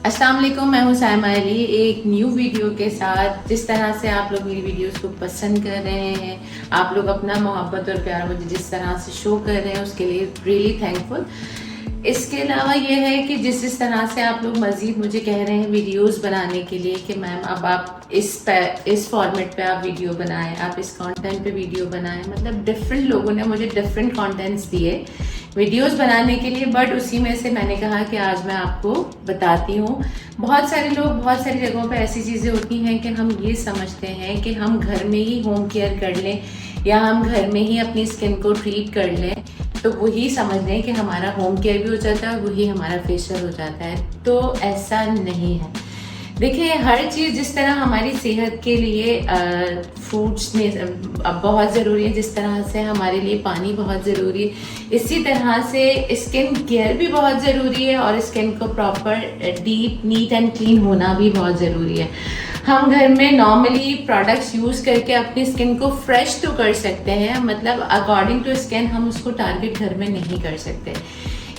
अस्सलाम वालेकुम, मैं हूँ सायमा अली एक न्यू वीडियो के साथ। जिस तरह से आप लोग मेरी वीडियोस को पसंद कर रहे हैं, आप लोग अपना मोहब्बत और प्यार मुझे जिस तरह से शो कर रहे हैं उसके लिए रियली थैंकफुल। इसके अलावा ये है कि जिस तरह से आप लोग मज़ीद मुझे कह रहे हैं वीडियोस बनाने के लिए कि मैम अब आप इस फॉर्मेट पे आप वीडियो बनाएं, आप इस कंटेंट पे वीडियो बनाएं। मतलब डिफरेंट लोगों ने मुझे डिफरेंट कंटेंट्स दिए वीडियोस बनाने के लिए, बट उसी में से मैंने कहा कि आज मैं आपको बताती हूँ। बहुत सारे लोग बहुत सारी जगहों पे ऐसी चीज़ें होती हैं कि हम ये समझते हैं कि हम घर में ही होम केयर कर लें या हम घर में ही अपनी स्किन को ट्रीट कर लें, तो वही समझ लें कि हमारा होम केयर भी हो जाता है, वही हमारा फेशियल हो जाता है। तो ऐसा नहीं है। देखिए, हर चीज़ जिस तरह हमारी सेहत के लिए फ्रूट्स में बहुत ज़रूरी है, जिस तरह से हमारे लिए पानी बहुत ज़रूरी है, इसी तरह से स्किन केयर भी बहुत ज़रूरी है और स्किन को proper deep neat and clean होना भी बहुत ज़रूरी है। हम घर में नॉर्मली प्रोडक्ट्स यूज़ करके अपनी स्किन को फ्रेश तो कर सकते हैं, मतलब अकॉर्डिंग टू स्किन हम उसको टारगेट घर में नहीं कर सकते।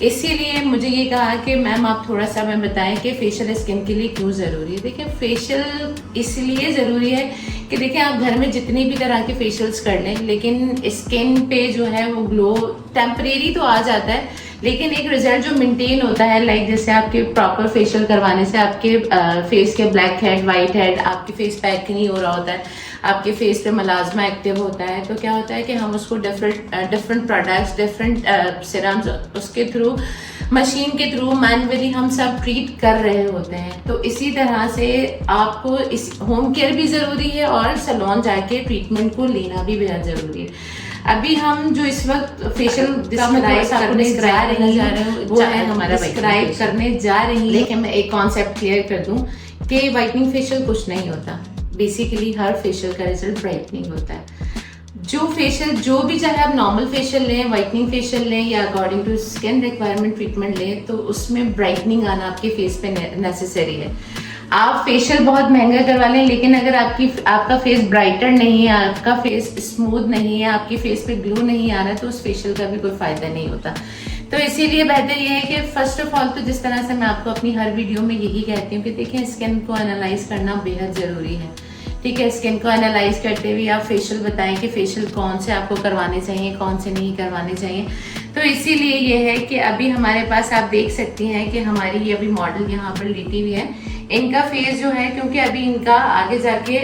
इसीलिए मुझे ये कहा कि मैम आप थोड़ा सा हमें बताएं कि फेशियल स्किन के लिए क्यों ज़रूरी है। देखिए, फेशियल इसलिए ज़रूरी है कि देखिए आप घर में जितनी भी तरह के फेशियल्स कर लें, लेकिन स्किन पे जो है वो ग्लो टेम्परेरी तो आ जाता है, लेकिन एक रिजल्ट जो मेंटेन होता है, लाइक जैसे आपके प्रॉपर फेशियल करवाने से आपके फेस के ब्लैक हेड, वाइट हेड, आपके फेस पैक नहीं हो रहा होता है, आपके फेस पे मलाजमा एक्टिव होता है, तो क्या होता है कि हम उसको डिफरेंट प्रोडक्ट्स, डिफरेंट सिरम्स, उसके थ्रू मशीन के थ्रू मैनुअली हम सब ट्रीट कर रहे होते हैं। तो इसी तरह से आपको इस होम केयर भी ज़रूरी है और सैलून जाके ट्रीटमेंट को लेना भी बेहद ज़रूरी है। अभी हम जो इस वक्त फेशियल डिस्क्राइब करने जा रहे हैं वो है हमारा डिस्क्राइब करने जा रही है। लेकिन मैं एक कॉन्सेप्ट क्लियर कर दूं कि वाइटनिंग फेशियल कुछ नहीं होता। बेसिकली हर फेशियल का रिजल्ट ब्राइटनिंग होता है। जो फेशियल जो भी, चाहे आप नॉर्मल फेशियल लें, वाइटनिंग फेशियल लें या according to skin requirement treatment लें, तो उसमें ब्राइटनिंग आना आपके फेस पे नेसेसरी है। आप फेशियल बहुत महंगा करवा लें, लेकिन अगर आपका फेस ब्राइटर नहीं है, आपका फेस स्मूथ नहीं है, आपकी फेस पे ग्लो नहीं आ रहा है, तो उस फेशियल का भी कोई फायदा नहीं होता। तो इसीलिए बेहतर ये है कि फर्स्ट ऑफ ऑल तो जिस तरह से मैं आपको अपनी हर वीडियो में यही कहती हूँ कि देखिए स्किन को एनालाइज करना बेहद ज़रूरी है। ठीक है, स्किन को एनालाइज करते हुए आप फेशियल बताएं कि फेशियल कौन से आपको करवाने चाहिए, कौन से नहीं करवाने चाहिए। तो इसीलिए ये है कि अभी हमारे पास आप देख सकती हैं कि हमारी ये अभी मॉडल यहाँ पर लेटी हुई है। इनका फेस जो है, क्योंकि अभी इनका आगे जाके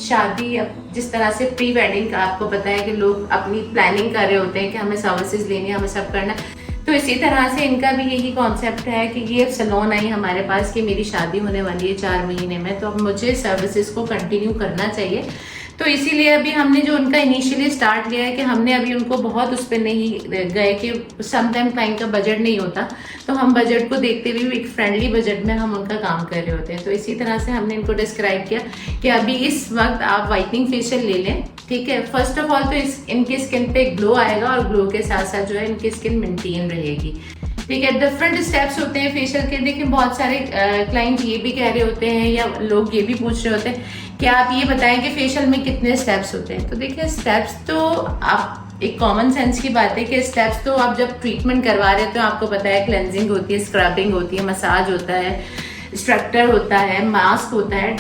शादी, जिस तरह से प्री वेडिंग का आपको पता है कि लोग अपनी प्लानिंग कर रहे होते हैं कि हमें सर्विसेज लेनी है, हमें सब करना है, तो इसी तरह से इनका भी यही कॉन्सेप्ट है कि ये सैलून आई हमारे पास कि मेरी शादी होने वाली है 4 महीने में, तो अब मुझे सर्विसेज को कंटिन्यू करना चाहिए। तो इसीलिए अभी हमने जो उनका इनिशियली स्टार्ट लिया है कि हमने अभी उनको बहुत उस पर नहीं गए कि समटाइम क्लाइंट का बजट नहीं होता, तो हम बजट को देखते हुए एक फ्रेंडली बजट में हम उनका काम कर रहे होते हैं। तो इसी तरह से हमने इनको डिस्क्राइब किया कि अभी इस वक्त आप वाइटनिंग फेशियल ले लें। ठीक है, फर्स्ट ऑफ ऑल तो इनकी स्किन पे ग्लो आएगा और ग्लो के साथ साथ जो है इनकी स्किन मेंटेन रहेगी। ठीक है, डिफरेंट स्टेप्स होते हैं फेशियल के। देखिए, बहुत सारे क्लाइंट ये भी कह रहे होते हैं या लोग ये भी पूछ रहे होते हैं कि आप ये बताएं कि फेशियल में कितने स्टेप्स होते हैं। तो देखिए, स्टेप्स तो आप एक कॉमन सेंस की बात है कि स्टेप्स तो आप जब ट्रीटमेंट करवा रहे हो तो आपको पता है क्लेंजिंग होती है, स्क्रबिंग होती है, मसाज होता है, स्ट्रक्चर होता है, मास्क होता है,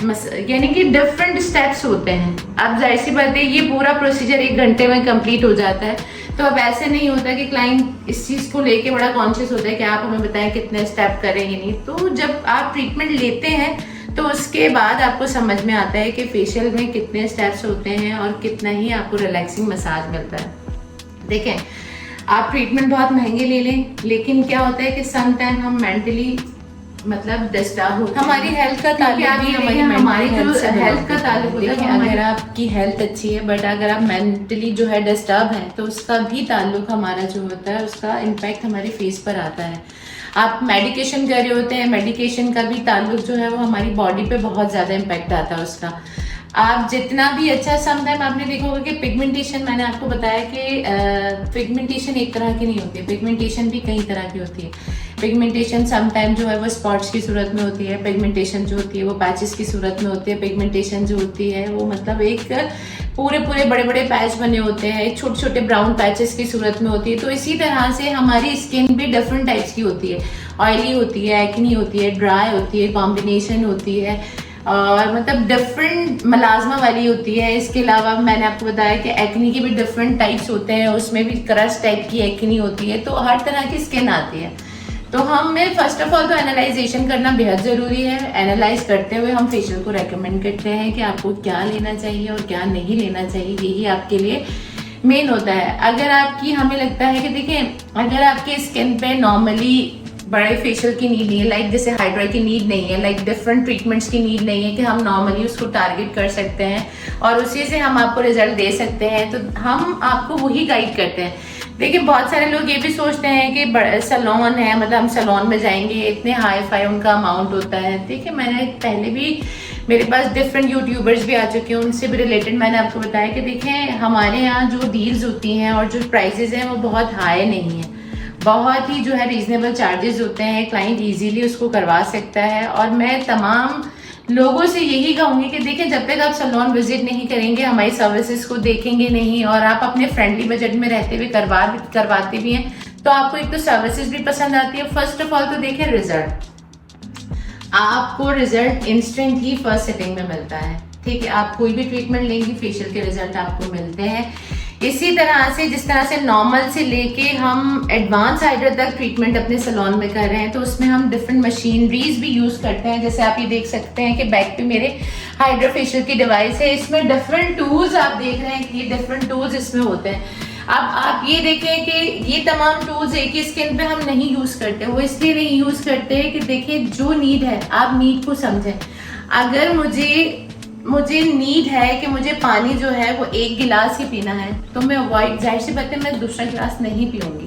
यानी कि डिफरेंट स्टेप्स होते हैं। अब जाहिर सी बात है ये पूरा प्रोसीजर 1 घंटे में कंप्लीट हो जाता है। तो अब ऐसे नहीं होता कि क्लाइंट इस चीज़ को लेके बड़ा कॉन्शियस होता है कि आप हमें बताएं कितने स्टेप करेंगे नहीं। तो जब आप ट्रीटमेंट लेते हैं तो उसके बाद आपको समझ में आता है कि फेशियल में कितने स्टेप्स होते हैं और कितना ही आपको रिलैक्सिंग मसाज मिलता है। देखें, आप ट्रीटमेंट बहुत महंगे ले लें, लेकिन क्या होता है कि सम टाइम हम मेंटली मतलब डिस्टर्ब होते हैं। हमारी हेल्थ का ताल्लुक भी हमारी जो हेल्थ का ताल्लुक होता है। अगर आपकी हेल्थ अच्छी है बट अगर आप मेंटली जो है डिस्टर्ब हैं, तो उसका भी ताल्लुक हमारा जो होता है उसका इम्पैक्ट हमारे फेस पर आता है। आप मेडिकेशन कर रहे होते हैं, मेडिकेशन का भी ताल्लुक जो है वो हमारी बॉडी पे बहुत ज़्यादा इम्पैक्ट आता है उसका। आप जितना भी अच्छा, समटाइम आपने देखा होगा कि पिगमेंटेशन, मैंने आपको बताया कि पिगमेंटेशन एक तरह की नहीं होती है, पिगमेंटेशन भी कई तरह की होती है। पिगमेंटेशन समटाइम जो है वो स्पॉट्स की सूरत में होती है, पिगमेंटेशन जो होती है वो पैचेस की सूरत में होती है, पिगमेंटेशन जो होती है वो मतलब एक पूरे पूरे बड़े बड़े पैच बने होते हैं, एक छोटे छोटे ब्राउन पैचेस की सूरत में होती है। तो इसी तरह से हमारी स्किन भी डिफरेंट टाइप्स की होती है, ऑयली होती है, एक्नी होती है, ड्राई होती है, कॉम्बिनेशन होती है और मतलब डिफरेंट मलाजमा वाली होती है। इसके अलावा मैंने आपको बताया कि एक्नी के भी डिफरेंट टाइप्स होते हैं, उसमें भी क्रश टाइप की एक्नी होती है। तो हर तरह की स्किन आती है। तो हमें फर्स्ट ऑफ ऑल तो एनालाइजेशन करना बेहद ज़रूरी है। एनालाइज करते हुए हम फेशियल को रेकमेंड करते हैं कि आपको क्या लेना चाहिए और क्या नहीं लेना चाहिए, यही आपके लिए मेन होता है। अगर आपकी हमें लगता है कि देखिए अगर आपके स्किन पे नॉर्मली बड़े फेशियल की नीड नहीं है, लाइक जैसे हाइड्रा की नीड नहीं है, लाइक डिफरेंट ट्रीटमेंट्स की नीड नहीं है कि हम नॉर्मली उसको टारगेट कर सकते हैं और उसी से हम आपको रिजल्ट दे सकते हैं, तो हम आपको वही गाइड करते हैं। देखिए बहुत सारे लोग ये भी सोचते हैं कि सैलून है, मतलब हम सैलून में जाएंगे, इतने हाई फाई उनका अमाउंट होता है। देखिए मैंने पहले भी, मेरे पास डिफरेंट यूट्यूबर्स भी आ चुके हैं, उनसे भी रिलेटेड मैंने आपको बताया कि देखें हमारे यहाँ जो डील्स होती हैं और जो प्राइजेज हैं वो बहुत हाई नहीं है, बहुत ही जो है रीजनेबल चार्जेस होते हैं, क्लाइंट इजीली उसको करवा सकता है। और मैं तमाम लोगों से यही कहूंगी कि देखिए जब तक आप सैलून विजिट नहीं करेंगे, हमारी सर्विसेज को देखेंगे नहीं और आप अपने फ्रेंडली बजट में रहते हुए करवाते भी हैं, तो आपको एक तो सर्विसेज भी पसंद आती है। फर्स्ट ऑफ ऑल तो देखिए रिजल्ट, आपको रिजल्ट इंस्टेंट ही फर्स्ट सिटिंग में मिलता है, ठीक है। आप कोई भी ट्रीटमेंट लेंगे फेशियल के रिजल्ट आपको मिलते हैं। इसी तरह से जिस तरह से नॉर्मल से लेके हम एडवांस हाइड्रा तक ट्रीटमेंट अपने सैलून में कर रहे हैं, तो उसमें हम डिफरेंट मशीनरीज भी यूज करते हैं। जैसे आप ये देख सकते हैं कि बैक पे मेरे हाइड्रा फेशियल की डिवाइस है, इसमें डिफरेंट टूल्स आप देख रहे हैं कि ये डिफरेंट टूल्स इसमें होते हैं। अब आप ये देखें कि ये तमाम टूल्स एक ही स्किन पे हम नहीं यूज करते, वो इसलिए नहीं यूज करते कि देखिए जो नीड है, आप नीड को समझें। अगर मुझे नीड है कि मुझे पानी जो है वो 1 गिलास ही पीना है, तो मैं अवॉइड, जाहिर सी बात है मैं दूसरा गिलास नहीं पीऊंगी,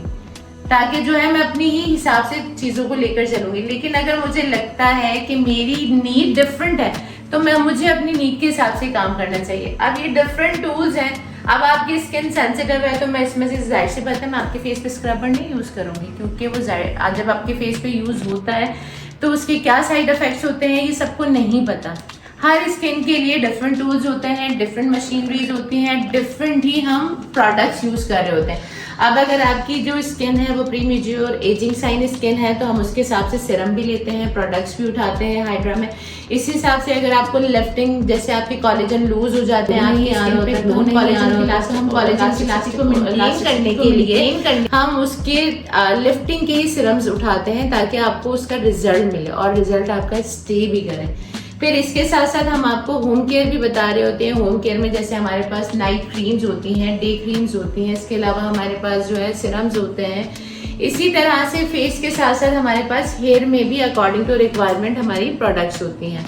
ताकि जो है मैं अपनी ही हिसाब से चीज़ों को लेकर चलूंगी। लेकिन अगर मुझे लगता है कि मेरी नीड डिफरेंट है, तो मुझे अपनी नीड के हिसाब से काम करना चाहिए। अब ये डिफरेंट टूल्स हैं। अब आपकी स्किन सेंसिटिव है तो मैं इसमें से जाहिर सी बात है मैं आपके फेस पे स्क्रबर नहीं यूज़ करूंगी, क्योंकि वो जब आपके फेस पे यूज़ होता है तो उसके क्या साइड इफेक्ट्स होते हैं ये सबको नहीं पता। हर स्किन के लिए डिफरेंट टूल्स होते हैं, डिफरेंट मशीनरीज होती हैं, डिफरेंट ही हम प्रोडक्ट्स यूज कर रहे होते हैं। अब अगर आपकी जो स्किन है वो प्रीमेच्योर एजिंग साइन स्किन है, तो हम उसके हिसाब से सीरम भी लेते हैं, प्रोडक्ट्स भी उठाते हैं हाइड्रा में। इसी हिसाब से अगर आपको लिफ्टिंग, जैसे आपके कोलेजन लूज हो जाते हैं, हम कोलेजन की इलास्टिक को मेंटेन करने के लिए हम उसके लिफ्टिंग के ही सीरम्स उठाते हैं, ताकि आपको उसका रिजल्ट मिले और रिजल्ट आपका स्टे भी करे। फिर इसके साथ साथ हम आपको होम केयर भी बता रहे होते हैं। होम केयर में जैसे हमारे पास नाइट क्रीम्स होती हैं, डे क्रीम्स होती हैं, इसके अलावा हमारे पास जो है सीरम्स होते हैं। इसी तरह से फेस के साथ साथ हमारे पास हेयर में भी अकॉर्डिंग टू रिक्वायरमेंट हमारी प्रोडक्ट्स होती हैं।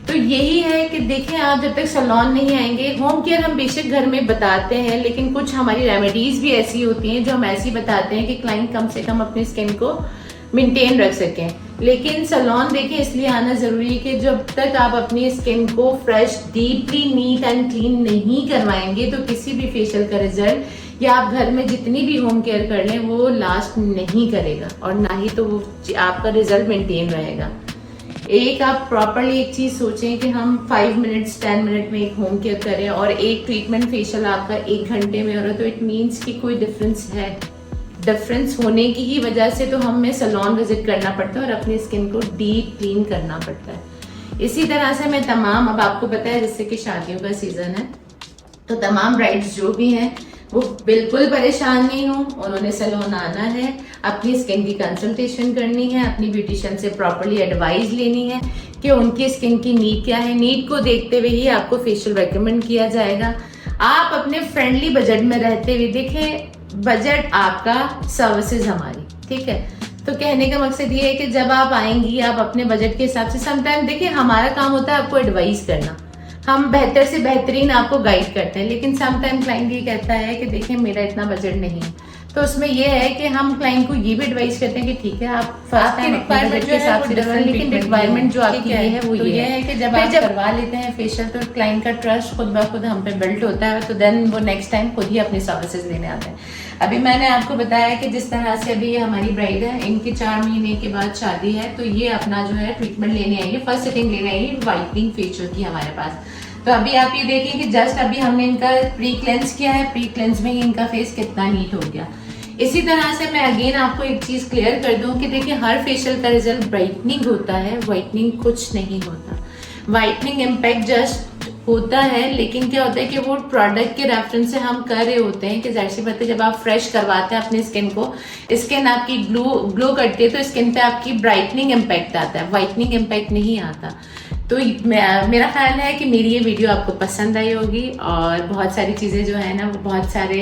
तो यही है कि देखें आप जब तक सैलून नहीं आएंगे, होम केयर हम बेशक घर में बताते हैं, लेकिन कुछ हमारी रेमेडीज भी ऐसी होती हैं जो हम ऐसी बताते हैं कि क्लाइंट कम से कम अपनी स्किन को मेंटेन रख सकें। लेकिन सैलून देखिए इसलिए आना जरूरी है कि जब तक आप अपनी स्किन को fresh, deeply neat and clean नहीं करवाएंगे, तो किसी भी फेशियल का रिजल्ट या आप घर में जितनी भी होम केयर कर लें वो लास्ट नहीं करेगा, और ना ही तो वो आपका रिजल्ट मेंटेन रहेगा। एक आप प्रॉपरली एक चीज सोचें कि हम 5 मिनट्स 10 मिनट में एक होम केयर करें और एक ट्रीटमेंट फेशियल आपका 1 घंटे में हो रहा है, तो इट मीन्स कि कोई डिफरेंस है। डिफरेंस होने की ही वजह से तो हमें सैलून विजिट करना पड़ता है और अपनी स्किन को डीप क्लीन करना पड़ता है। इसी तरह से मैं तमाम, अब आपको पता है जैसे कि शादियों का सीजन है, तो तमाम ब्राइड्स जो भी हैं वो बिल्कुल परेशान नहीं हो, उन्होंने सैलून आना है, अपनी स्किन की कंसल्टेशन करनी है, अपनी ब्यूटिशियन से प्रॉपरली एडवाइस लेनी है कि उनकी स्किन की नीड क्या है। नीड को देखते हुए ही आपको फेशियल रेकमेंड किया जाएगा। आप अपने फ्रेंडली बजट में रहते हुए, देखें बजट आपका, सर्विसेज हमारी, ठीक है। तो कहने का मकसद ये है कि जब आप आएंगी आप अपने बजट के हिसाब से, समटाइम देखिए हमारा काम होता है आपको एडवाइस करना, हम बेहतर से बेहतरीन आपको गाइड करते हैं, लेकिन समटाइम क्लाइंट ये कहता है कि देखिए मेरा इतना बजट नहीं है, तो उसमें ये है कि हम क्लाइंट को ये भी एडवाइस करते हैं कि ठीक है आप फर्स्ट टाइम रिक्वायरमेंट के हिसाब से डिफरेंट, लेकिन रिक्वायरमेंट जो आपकी है वो ये है कि जब आप करवा लेते हैं फेशियल तो क्लाइंट का ट्रस्ट खुद ब खुद हम पे बिल्ट होता है, तो देन वो नेक्स्ट टाइम खुद ही अपनी सर्विसेज लेने आते हैं। अभी मैंने आपको बताया कि जिस तरह से अभी हमारी ब्राइड है, इनकी 4 महीने के बाद शादी है, तो ये अपना जो है ट्रीटमेंट लेने आएंगे, फर्स्ट सिटिंग लेने आएंगे वाइटनिंग फेशियल की हमारे पास। तो अभी आप ये देखें कि जस्ट अभी हमने इनका प्री क्लेंस किया है, प्री क्लेंस में ही इनका फेस कितना नीट हो गया। इसी तरह से मैं अगेन आपको एक चीज़ क्लियर कर दूं कि देखिए हर फेशियल का रिजल्ट ब्राइटनिंग होता है, वाइटनिंग कुछ नहीं होता। वाइटनिंग इम्पैक्ट जस्ट होता है, लेकिन क्या होता है कि वो प्रोडक्ट के रेफरेंस से हम कर रहे होते हैं कि जाहिर सी बात है जब आप फ्रेश करवाते हैं अपनी स्किन को, स्किन आपकी ग्लो करती है तो स्किन पे आपकी ब्राइटनिंग इम्पैक्ट आता है, वाइटनिंग इम्पैक्ट नहीं आता। तो मेरा ख्याल है कि मेरी ये वीडियो आपको पसंद आई होगी और बहुत सारी चीज़ें जो है ना वो बहुत सारे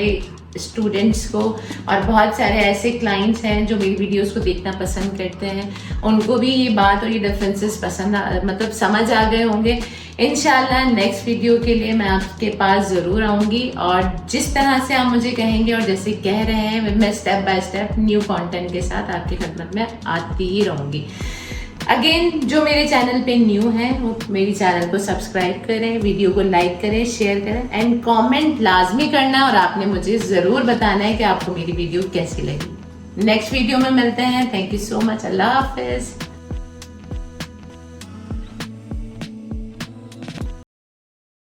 स्टूडेंट्स को और बहुत सारे ऐसे क्लाइंट्स हैं जो मेरी वीडियोस को देखना पसंद करते हैं, उनको भी ये बात और ये डिफरेंसेस मतलब समझ आ गए होंगे। इंशाल्लाह नेक्स्ट वीडियो के लिए मैं आपके पास ज़रूर आऊँगी और जिस तरह से आप मुझे कहेंगे और जैसे कह रहे हैं मैं step by step new content के साथ आपकी खिदमत में आती ही रहूँगी। अगेन जो मेरे चैनल पे न्यू है वो मेरी चैनल को सब्सक्राइब करें, वीडियो को लाइक करें, शेयर करें एंड कमेंट लाजमी करना और आपने मुझे ज़रूर बताना है कि आपको मेरी वीडियो कैसी लगी। नेक्स्ट वीडियो में मिलते हैं। Thank you so much. Allah हाफिज़।